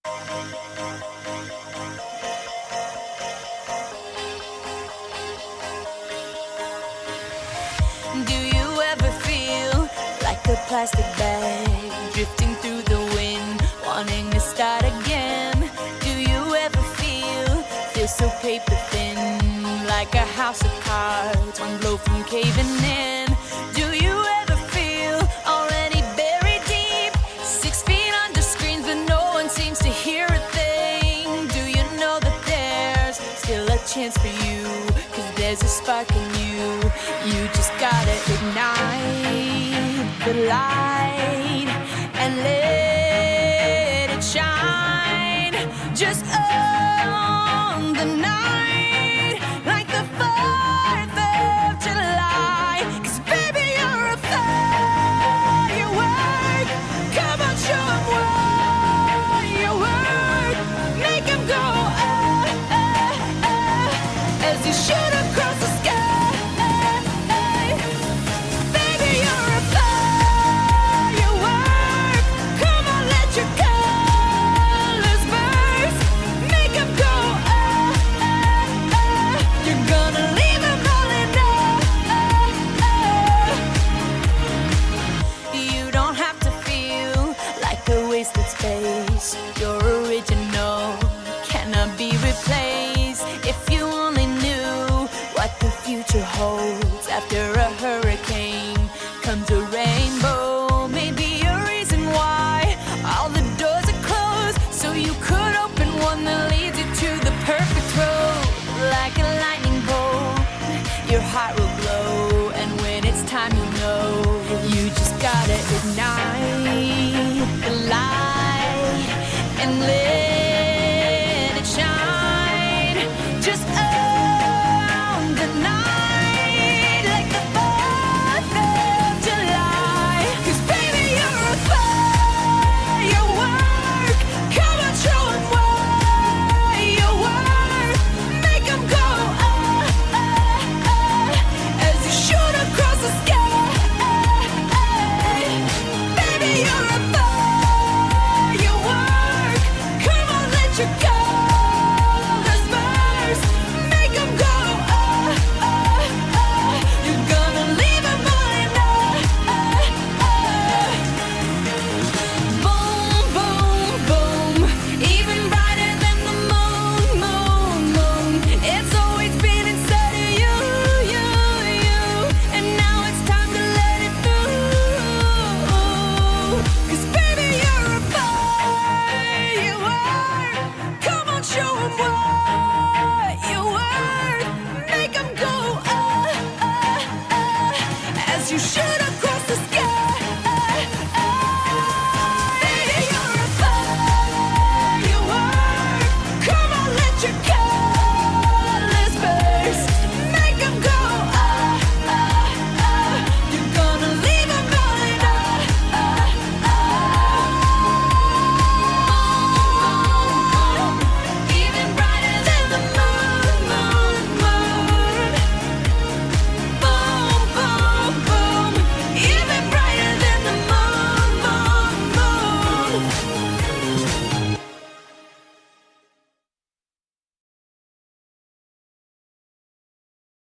Do you ever feel like a plastic bag drifting through the wind, wanting to start again? Do you ever feel so paper thin, like a house of cards, one blow from caving in? Do you ever feel already buried deep, 6 feet under screens, but no one seems to hear a thing? Do you know that there's still a chance for you? 'Cause there's a spark in you. You just gotta ignite the light and let it shine. Just own the night like the 4th of July. 'Cause baby, you're a firework. Come on, show 'em what you work. Make 'em go as you shoot across the sky. Space, your original cannot be replaced. If you only knew what the future holds, after a hurricane comes a rainbow. Maybe a reason why all the doors are closed, so you could open one that leads you to the perfect road. Like a lightning bolt, your heart will glow, and when it's time, you'll know. You just gotta ignite the light and live.